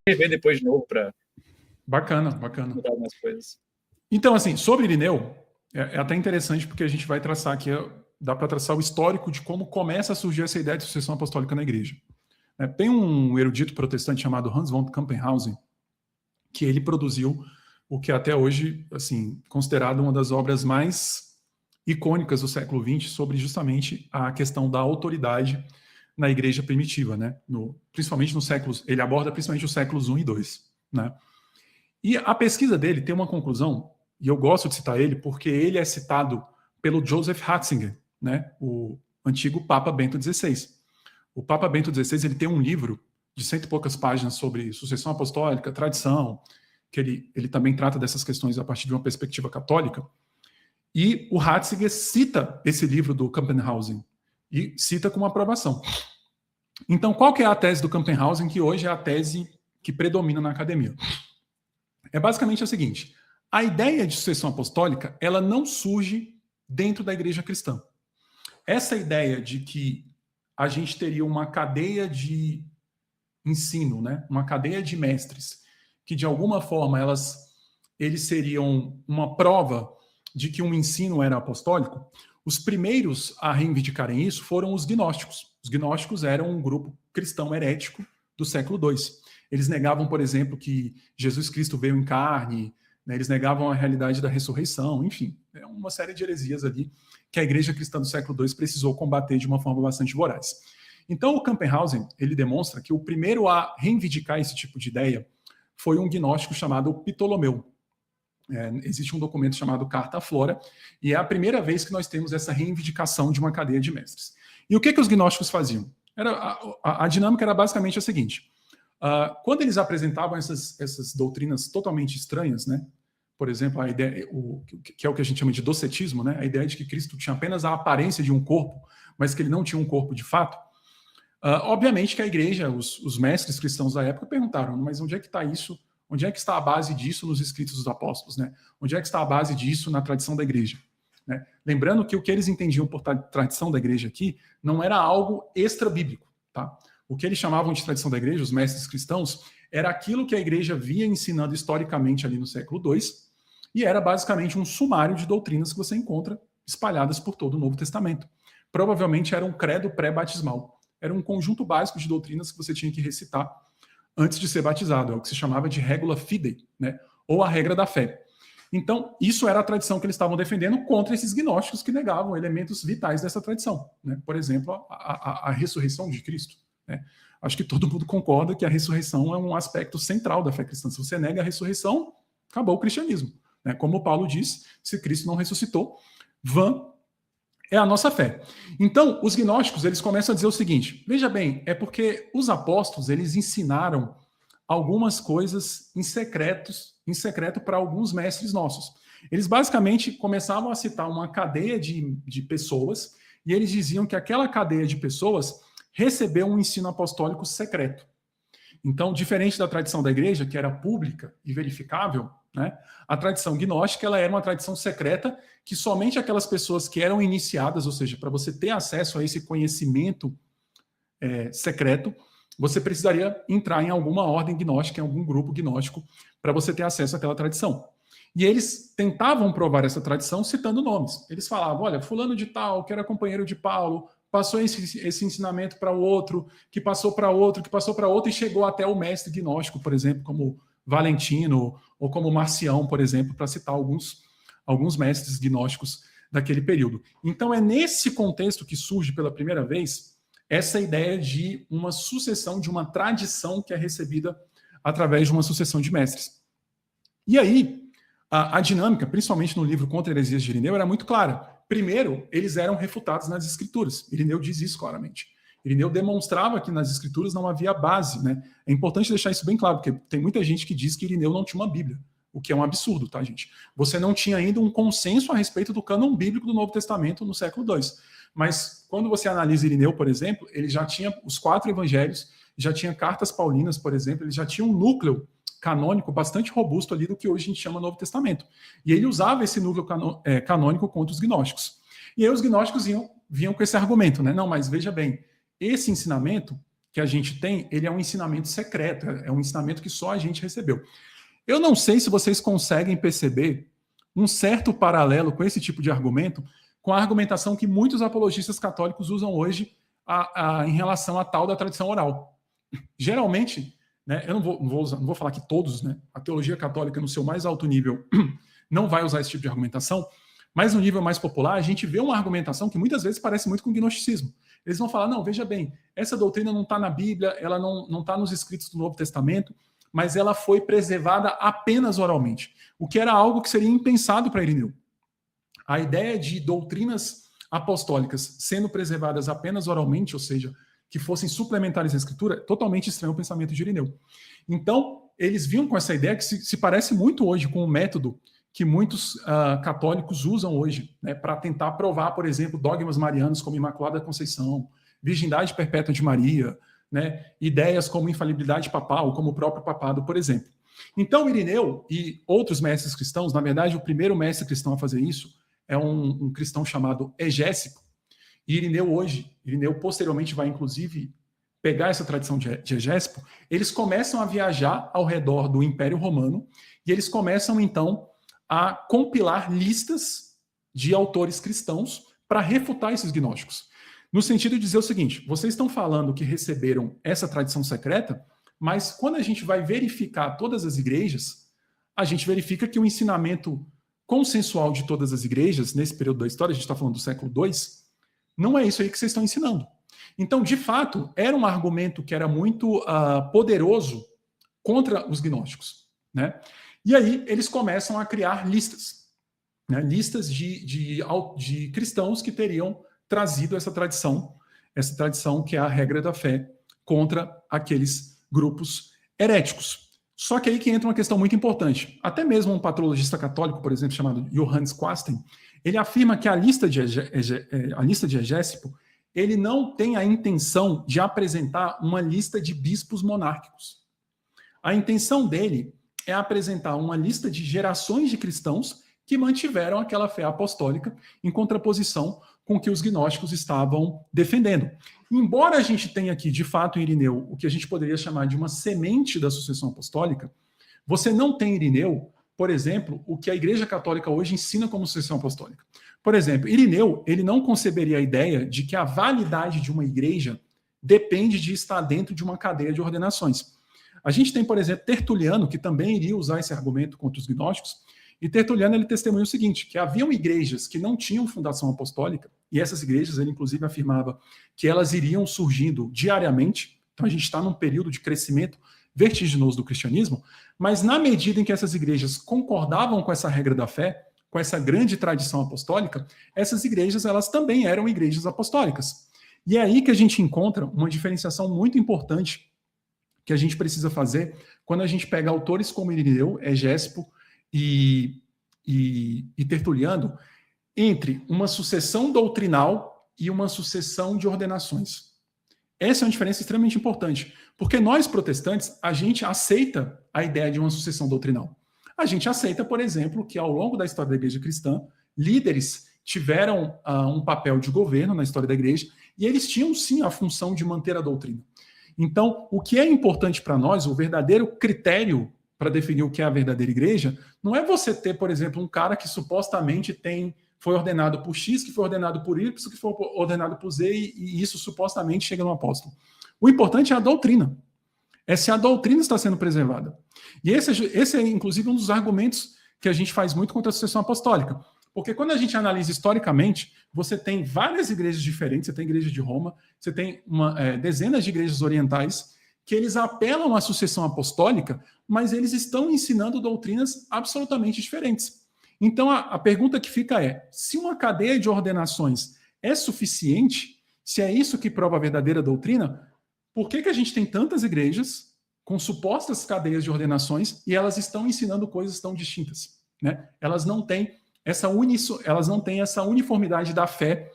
rever depois de novo para Bacana. mudar algumas coisas. Então, assim, sobre Irineu, é até interessante porque a gente vai traçar aqui, dá para traçar o histórico de como começa a surgir essa ideia de sucessão apostólica na igreja. Tem um erudito protestante chamado Hans von Campenhausen, que ele produziu o que até hoje, assim, considerado uma das obras mais icônicas do século XX sobre justamente a questão da autoridade na igreja primitiva, né? Principalmente nos séculos, ele aborda principalmente os séculos 1 e 2, né? E a pesquisa dele tem uma conclusão, e eu gosto de citar ele porque ele é citado pelo Joseph Ratzinger, né? O antigo Papa Bento XVI. O Papa Bento XVI ele tem um livro de 100 e poucas páginas sobre sucessão apostólica, tradição, que ele também trata dessas questões a partir de uma perspectiva católica. E o Ratzinger cita esse livro do Campenhausen e cita com aprovação. Então, qual que é a tese do Campenhausen, que hoje é a tese que predomina na academia? É basicamente o seguinte: a ideia de sucessão apostólica, ela não surge dentro da igreja cristã. Essa ideia de que a gente teria uma cadeia de ensino, né? Uma cadeia de mestres, que de alguma forma eles seriam uma prova de que um ensino era apostólico, os primeiros a reivindicarem isso foram os gnósticos. Os gnósticos eram um grupo cristão herético do século II. Eles negavam, por exemplo, que Jesus Cristo veio em carne, né? Eles negavam a realidade da ressurreição, enfim, uma série de heresias ali que a igreja cristã do século II precisou combater de uma forma bastante voraz. Então, o Campenhausen, ele demonstra que o primeiro a reivindicar esse tipo de ideia foi um gnóstico chamado Ptolomeu. Existe um documento chamado Carta à Flora, e é a primeira vez que nós temos essa reivindicação de uma cadeia de mestres. E o que os gnósticos faziam? A dinâmica era basicamente a seguinte: quando eles apresentavam essas doutrinas totalmente estranhas, né? Por exemplo, a ideia, que é o que a gente chama de docetismo, né? A ideia de que Cristo tinha apenas a aparência de um corpo, mas que ele não tinha um corpo de fato. Obviamente que a igreja, os mestres cristãos da época perguntaram, mas onde é que está isso? Onde é que está a base disso nos escritos dos apóstolos, né? Onde é que está a base disso na tradição da igreja? Né? Lembrando que o que eles entendiam por tradição da igreja aqui não era algo extra-bíblico, tá? O que eles chamavam de tradição da igreja, os mestres cristãos, era aquilo que a igreja via ensinando historicamente ali no século II, e era basicamente um sumário de doutrinas que você encontra espalhadas por todo o Novo Testamento. Provavelmente era um credo pré-batismal. Era um conjunto básico de doutrinas que você tinha que recitar antes de ser batizado. É o que se chamava de regula fidei, né? Ou a regra da fé. Então, isso era a tradição que eles estavam defendendo contra esses gnósticos que negavam elementos vitais dessa tradição, né? Por exemplo, a ressurreição de Cristo, né? Acho que todo mundo concorda que a ressurreição é um aspecto central da fé cristã. Se você nega a ressurreição, acabou o cristianismo, né? Como Paulo diz, se Cristo não ressuscitou, vã é a nossa fé. Então, os gnósticos, eles começam a dizer o seguinte: veja bem, é porque os apóstolos, eles ensinaram algumas coisas em secreto para alguns mestres nossos. Eles basicamente começavam a citar uma cadeia de pessoas, e eles diziam que aquela cadeia de pessoas recebeu um ensino apostólico secreto. Então, diferente da tradição da igreja, que era pública e verificável, né, a tradição gnóstica ela era uma tradição secreta que somente aquelas pessoas que eram iniciadas, ou seja, para você ter acesso a esse conhecimento secreto, você precisaria entrar em alguma ordem gnóstica, em algum grupo gnóstico, para você ter acesso àquela tradição. E eles tentavam provar essa tradição citando nomes. Eles falavam, olha, fulano de tal, que era companheiro de Paulo, passou esse ensinamento para o outro, que passou para outro, que passou para outro, e chegou até o mestre gnóstico, por exemplo, como Valentino, ou como Marcião, por exemplo, para citar alguns mestres gnósticos daquele período. Então é nesse contexto que surge pela primeira vez essa ideia de uma sucessão, de uma tradição que é recebida através de uma sucessão de mestres. E aí, a dinâmica, principalmente no livro Contra Heresias de Irineu, era muito clara. Primeiro, eles eram refutados nas escrituras. Irineu diz isso claramente. Irineu demonstrava que nas escrituras não havia base, né? É importante deixar isso bem claro, porque tem muita gente que diz que Irineu não tinha uma Bíblia, o que é um absurdo, tá, gente? Você não tinha ainda um consenso a respeito do cânon bíblico do Novo Testamento no século II. Mas quando você analisa Irineu, por exemplo, ele já tinha os 4 evangelhos, já tinha cartas paulinas, por exemplo, ele já tinha um núcleo canônico bastante robusto ali do que hoje a gente chama Novo Testamento. E ele usava esse núcleo canônico contra os gnósticos. E aí os gnósticos vinham com esse argumento, né? Não, mas veja bem, esse ensinamento, que a gente tem, ele é um ensinamento secreto, é um ensinamento que só a gente recebeu. Eu não sei se vocês conseguem perceber um certo paralelo com esse tipo de argumento, com a argumentação que muitos apologistas católicos usam hoje em relação à tal da tradição oral. Geralmente, né, eu não vou falar que todos, né, a teologia católica no seu mais alto nível não vai usar esse tipo de argumentação, mas no nível mais popular a gente vê uma argumentação que muitas vezes parece muito com o gnosticismo. Eles vão falar, não, veja bem, essa doutrina não está na Bíblia, ela não está nos escritos do Novo Testamento, mas ela foi preservada apenas oralmente, o que era algo que seria impensado para Irineu. A ideia de doutrinas apostólicas sendo preservadas apenas oralmente, ou seja, que fossem suplementares à Escritura, é totalmente estranho ao pensamento de Irineu. Então, eles vinham com essa ideia que se parece muito hoje com o método que muitos católicos usam hoje, né, para tentar provar, por exemplo, dogmas marianos como Imaculada Conceição, Virgindade Perpétua de Maria, né, ideias como infalibilidade papal, como o próprio papado, por exemplo. Então, Irineu e outros mestres cristãos, na verdade, o primeiro mestre cristão a fazer isso é um cristão chamado Egésipo. E Irineu posteriormente vai, inclusive, pegar essa tradição de Egésipo, eles começam a viajar ao redor do Império Romano e eles começam, então, a compilar listas de autores cristãos para refutar esses gnósticos. No sentido de dizer o seguinte, vocês estão falando que receberam essa tradição secreta, mas quando a gente vai verificar todas as igrejas, a gente verifica que o ensinamento consensual de todas as igrejas, nesse período da história, a gente está falando do século II, não é isso aí que vocês estão ensinando. Então, de fato, era um argumento que era muito poderoso contra os gnósticos, né? E aí eles começam a criar listas, né? Listas de cristãos que teriam trazido essa tradição que é a regra da fé, contra aqueles grupos heréticos. Só que aí que entra uma questão muito importante. Até mesmo um patrologista católico, por exemplo, chamado Johannes Quasten, ele afirma que a lista de Egésipo, ele não tem a intenção de apresentar uma lista de bispos monárquicos. A intenção dele é apresentar uma lista de gerações de cristãos que mantiveram aquela fé apostólica em contraposição com o que os gnósticos estavam defendendo. Embora a gente tenha aqui, de fato, em Irineu, o que a gente poderia chamar de uma semente da sucessão apostólica, você não tem em Irineu, por exemplo, o que a Igreja Católica hoje ensina como sucessão apostólica. Por exemplo, Irineu, ele não conceberia a ideia de que a validade de uma igreja depende de estar dentro de uma cadeia de ordenações. A gente tem, por exemplo, Tertuliano, que também iria usar esse argumento contra os gnósticos, e Tertuliano ele testemunha o seguinte, que haviam igrejas que não tinham fundação apostólica, e essas igrejas, ele inclusive afirmava que elas iriam surgindo diariamente, então a gente está num período de crescimento vertiginoso do cristianismo, mas na medida em que essas igrejas concordavam com essa regra da fé, com essa grande tradição apostólica, essas igrejas elas também eram igrejas apostólicas. E é aí que a gente encontra uma diferenciação muito importante que a gente precisa fazer quando a gente pega autores como Irineu, Egésipo e Tertuliano, entre uma sucessão doutrinal e uma sucessão de ordenações. Essa é uma diferença extremamente importante, porque nós, protestantes, a gente aceita a ideia de uma sucessão doutrinal. A gente aceita, por exemplo, que ao longo da história da igreja cristã, líderes tiveram um papel de governo na história da igreja, e eles tinham, sim, a função de manter a doutrina. Então, o que é importante para nós, o verdadeiro critério para definir o que é a verdadeira igreja, não é você ter, por exemplo, um cara que supostamente foi ordenado por X, que foi ordenado por Y, que foi ordenado por Z, e isso supostamente chega no apóstolo. O importante é a doutrina. É se a doutrina está sendo preservada. E esse é, inclusive, um dos argumentos que a gente faz muito contra a sucessão apostólica. Porque quando a gente analisa historicamente, você tem várias igrejas diferentes, você tem a igreja de Roma, você tem dezenas de igrejas orientais, que eles apelam à sucessão apostólica, mas eles estão ensinando doutrinas absolutamente diferentes. Então, a pergunta que fica é, se uma cadeia de ordenações é suficiente, se é isso que prova a verdadeira doutrina, por que a gente tem tantas igrejas com supostas cadeias de ordenações e elas estão ensinando coisas tão distintas, né? Elas não têm essa uniformidade da fé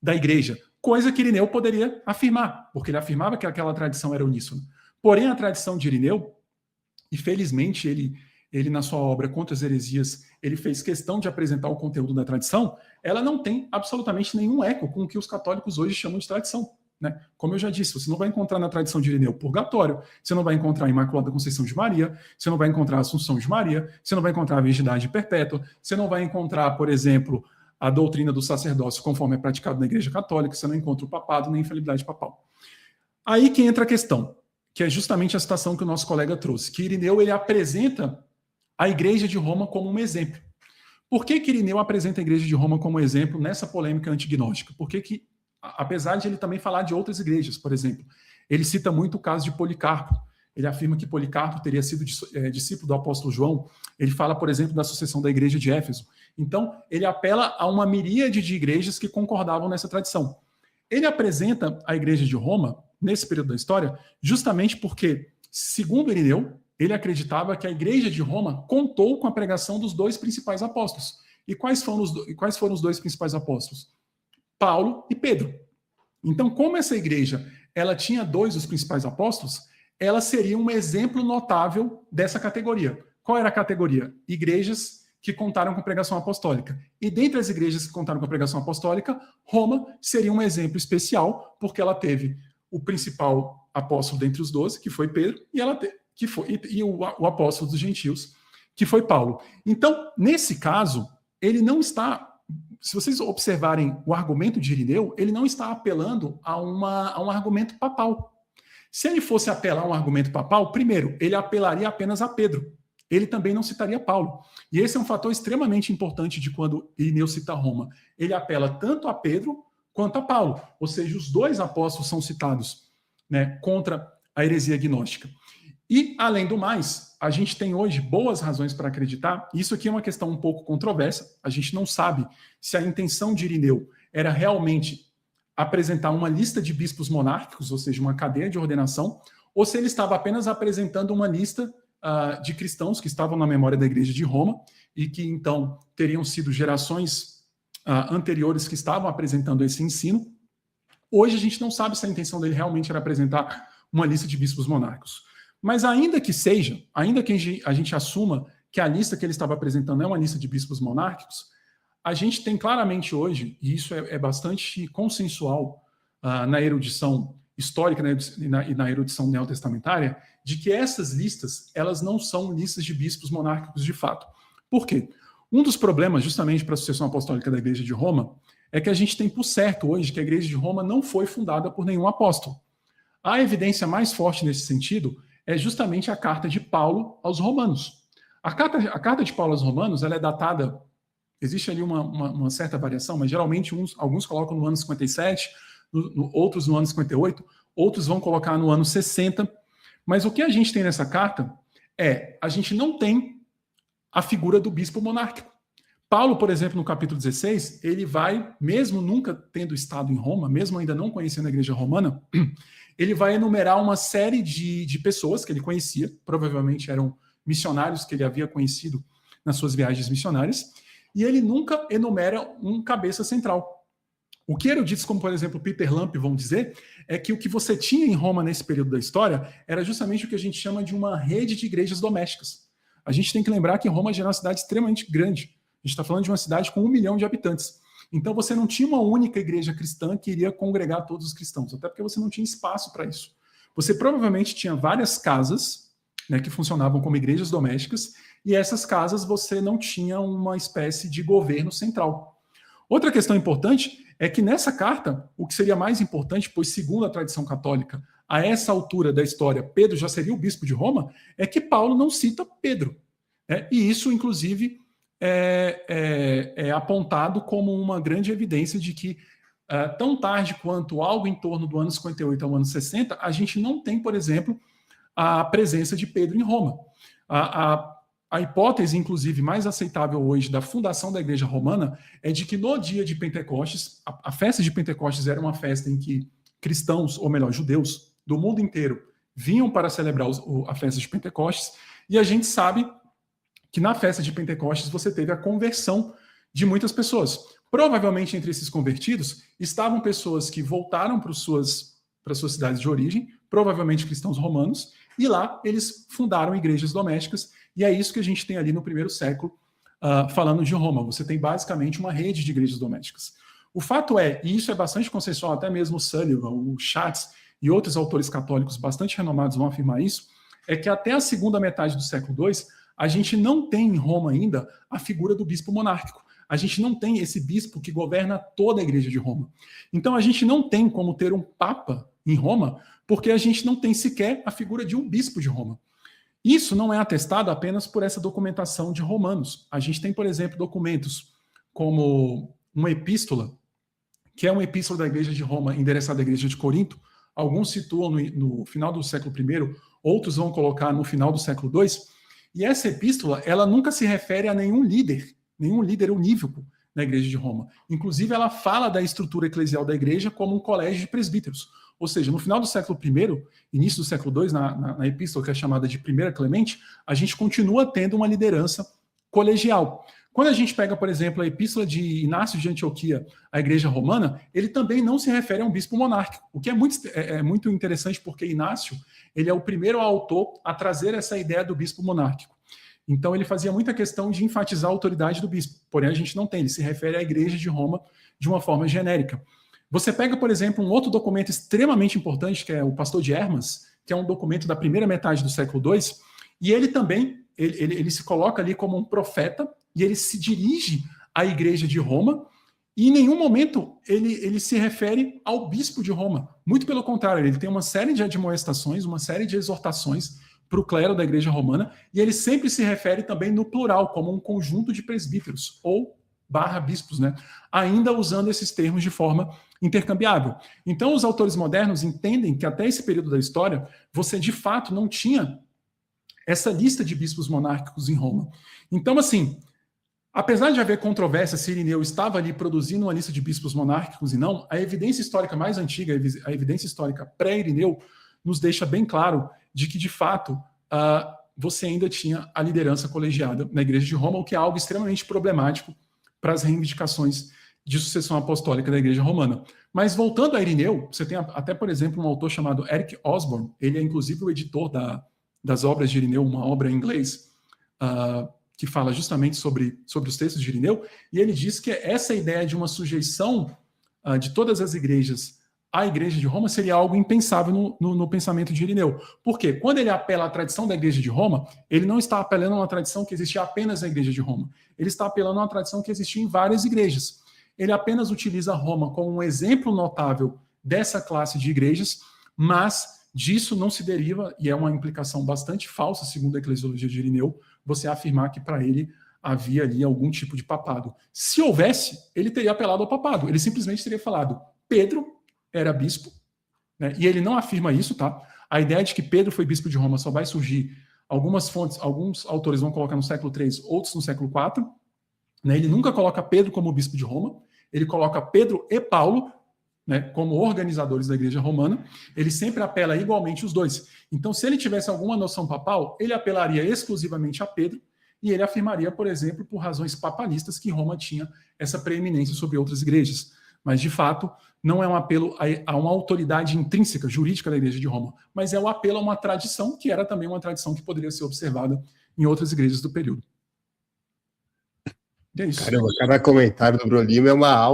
da igreja, coisa que Irineu poderia afirmar, porque ele afirmava que aquela tradição era uníssona. Porém, a tradição de Irineu, e felizmente ele na sua obra Contra as Heresias, ele fez questão de apresentar o conteúdo da tradição, ela não tem absolutamente nenhum eco com o que os católicos hoje chamam de tradição. né? Como eu já disse, você não vai encontrar na tradição de Irineu purgatório, você não vai encontrar a Imaculada Conceição de Maria, você não vai encontrar a Assunção de Maria, você não vai encontrar a virgindade perpétua, você não vai encontrar, por exemplo, a doutrina do sacerdócio conforme é praticado na Igreja Católica, você não encontra o papado nem a infalibilidade papal. Aí que entra a questão, que é justamente a citação que o nosso colega trouxe, que Irineu ele apresenta a Igreja de Roma como um exemplo. Por que Irineu apresenta a Igreja de Roma como exemplo nessa polêmica antignóstica? Porque apesar de ele também falar de outras igrejas, por exemplo, ele cita muito o caso de Policarpo. Ele afirma que Policarpo teria sido discípulo do apóstolo João. Ele fala, por exemplo, da sucessão da igreja de Éfeso. Então, ele apela a uma miríade de igrejas que concordavam nessa tradição. Ele apresenta a Igreja de Roma, nesse período da história, justamente porque, segundo Irineu, ele acreditava que a Igreja de Roma contou com a pregação dos dois principais apóstolos. E quais foram os dois principais apóstolos? Paulo e Pedro. Então, como essa igreja ela tinha dois dos principais apóstolos, ela seria um exemplo notável dessa categoria. Qual era a categoria? Igrejas que contaram com pregação apostólica. E dentre as igrejas que contaram com a pregação apostólica, Roma seria um exemplo especial, porque ela teve o principal apóstolo dentre os 12, que foi Pedro, e o apóstolo dos gentios, que foi Paulo. Então, nesse caso, ele não está... Se vocês observarem o argumento de Irineu, ele não está apelando a um argumento papal. Se ele fosse apelar a um argumento papal, primeiro, ele apelaria apenas a Pedro. Ele também não citaria Paulo. E esse é um fator extremamente importante de quando Irineu cita Roma. Ele apela tanto a Pedro quanto a Paulo. Ou seja, os dois apóstolos são citados, né, contra a heresia gnóstica. E, além do mais, a gente tem hoje boas razões para acreditar, e isso aqui é uma questão um pouco controversa, a gente não sabe se a intenção de Irineu era realmente apresentar uma lista de bispos monárquicos, ou seja, uma cadeia de ordenação, ou se ele estava apenas apresentando uma lista de cristãos que estavam na memória da Igreja de Roma e que, então, teriam sido gerações anteriores que estavam apresentando esse ensino. Hoje a gente não sabe se a intenção dele realmente era apresentar uma lista de bispos monárquicos. Mas ainda que seja, ainda que a gente assuma que a lista que ele estava apresentando é uma lista de bispos monárquicos, a gente tem claramente hoje, e isso é bastante consensual na erudição histórica e na erudição neotestamentária, de que essas listas, elas não são listas de bispos monárquicos de fato. Por quê? Um dos problemas, justamente para a sucessão apostólica da Igreja de Roma, é que a gente tem por certo hoje que a Igreja de Roma não foi fundada por nenhum apóstolo. A evidência mais forte nesse sentido é justamente a carta de Paulo aos Romanos. A carta de Paulo aos Romanos, ela é datada, existe ali uma certa variação, mas geralmente alguns colocam no ano 57, outros no ano 58, outros vão colocar no ano 60. Mas o que a gente tem nessa carta a gente não tem a figura do bispo monárquico. Paulo, por exemplo, no capítulo 16, ele vai, mesmo nunca tendo estado em Roma, mesmo ainda não conhecendo a igreja romana, ele vai enumerar uma série de pessoas que ele conhecia, provavelmente eram missionários que ele havia conhecido nas suas viagens missionárias, e ele nunca enumera um cabeça central. O que eruditos como, por exemplo, Peter Lampe vão dizer é que o que você tinha em Roma nesse período da história era justamente o que a gente chama de uma rede de igrejas domésticas. A gente tem que lembrar que Roma já era uma cidade extremamente grande. A gente está falando de uma cidade com 1 milhão de habitantes. Então você não tinha uma única igreja cristã que iria congregar todos os cristãos, até porque você não tinha espaço para isso. Você provavelmente tinha várias casas, né, que funcionavam como igrejas domésticas, e essas casas você não tinha uma espécie de governo central. Outra questão importante é que nessa carta, o que seria mais importante, pois segundo a tradição católica, a essa altura da história, Pedro já seria o bispo de Roma, é que Paulo não cita Pedro. E isso, inclusive, é apontado como uma grande evidência de que, tão tarde quanto algo em torno do ano 58 ao ano 60, a gente não tem, por exemplo, a presença de Pedro em Roma. A hipótese, inclusive, mais aceitável hoje da fundação da Igreja Romana é de que no dia de Pentecostes, a festa de Pentecostes era uma festa em que cristãos, ou melhor, judeus do mundo inteiro vinham para celebrar a festa de Pentecostes, e a gente sabe que na festa de Pentecostes você teve a conversão de muitas pessoas. Provavelmente entre esses convertidos estavam pessoas que voltaram para suas cidades de origem, provavelmente cristãos romanos, e lá eles fundaram igrejas domésticas, e é isso que a gente tem ali no primeiro século, falando de Roma. Você tem basicamente uma rede de igrejas domésticas. O fato é, e isso é bastante consensual, até mesmo o Sullivan, o Schatz e outros autores católicos bastante renomados vão afirmar isso, é que até a segunda metade do século II, a gente não tem em Roma ainda a figura do bispo monárquico. A gente não tem esse bispo que governa toda a igreja de Roma. Então a gente não tem como ter um papa em Roma, porque a gente não tem sequer a figura de um bispo de Roma. Isso não é atestado apenas por essa documentação de Romanos. A gente tem, por exemplo, documentos como uma epístola, que é uma epístola da igreja de Roma endereçada à igreja de Corinto. Alguns situam no final do século I, outros vão colocar no final do século II. E essa epístola, ela nunca se refere a nenhum líder unívoco na igreja de Roma. Inclusive, ela fala da estrutura eclesial da igreja como um colégio de presbíteros. Ou seja, no final do século I, início do século II, na epístola que é chamada de Primeira Clemente, a gente continua tendo uma liderança colegial. Quando a gente pega, por exemplo, a epístola de Inácio de Antioquia à igreja romana, ele também não se refere a um bispo monárquico, o que é muito interessante porque Inácio ele é o primeiro autor a trazer essa ideia do bispo monárquico. Então ele fazia muita questão de enfatizar a autoridade do bispo, porém a gente não tem, ele se refere à igreja de Roma de uma forma genérica. Você pega, por exemplo, um outro documento extremamente importante, que é o Pastor de Hermas, que é um documento da primeira metade do século II, e ele também ele se coloca ali como um profeta, e ele se dirige à igreja de Roma, e em nenhum momento ele se refere ao bispo de Roma. Muito pelo contrário, ele tem uma série de admoestações, uma série de exortações para o clero da igreja romana, e ele sempre se refere também no plural, como um conjunto de presbíteros, ou /bispos, né? Ainda usando esses termos de forma intercambiável. Então, os autores modernos entendem que até esse período da história, você de fato não tinha essa lista de bispos monárquicos em Roma. Então, assim, apesar de haver controvérsia se Irineu estava ali produzindo uma lista de bispos monárquicos e não, a evidência histórica mais antiga, a evidência histórica pré-Irineu, nos deixa bem claro de que, de fato, você ainda tinha a liderança colegiada na Igreja de Roma, o que é algo extremamente problemático para as reivindicações de sucessão apostólica da Igreja Romana. Mas voltando a Irineu, você tem até, por exemplo, um autor chamado Eric Osborne, ele é inclusive o editor das obras de Irineu, uma obra em inglês, que fala justamente sobre os textos de Irineu, e ele diz que essa ideia de uma sujeição de todas as igrejas à Igreja de Roma seria algo impensável no pensamento de Irineu. Por quê? Quando ele apela à tradição da Igreja de Roma, ele não está apelando a uma tradição que existia apenas na Igreja de Roma. Ele está apelando a uma tradição que existia em várias igrejas. Ele apenas utiliza Roma como um exemplo notável dessa classe de igrejas, mas disso não se deriva, e é uma implicação bastante falsa, segundo a eclesiologia de Irineu, você afirmar que para ele havia ali algum tipo de papado. Se houvesse, ele teria apelado ao papado. Ele simplesmente teria falado, Pedro era bispo, né? E ele não afirma isso, tá? A ideia de que Pedro foi bispo de Roma só vai surgir, algumas fontes, alguns autores vão colocar no século III, outros no século IV, né? Ele nunca coloca Pedro como bispo de Roma, ele coloca Pedro e Paulo, né, como organizadores da igreja romana, ele sempre apela igualmente os dois. Então, se ele tivesse alguma noção papal, ele apelaria exclusivamente a Pedro, e ele afirmaria, por exemplo, por razões papalistas, que Roma tinha essa preeminência sobre outras igrejas. Mas, de fato, não é um apelo a uma autoridade intrínseca, jurídica da igreja de Roma, mas é um apelo a uma tradição, que era também uma tradição que poderia ser observada em outras igrejas do período. É isso. Caramba, cada comentário do Bruno Lima é uma aula.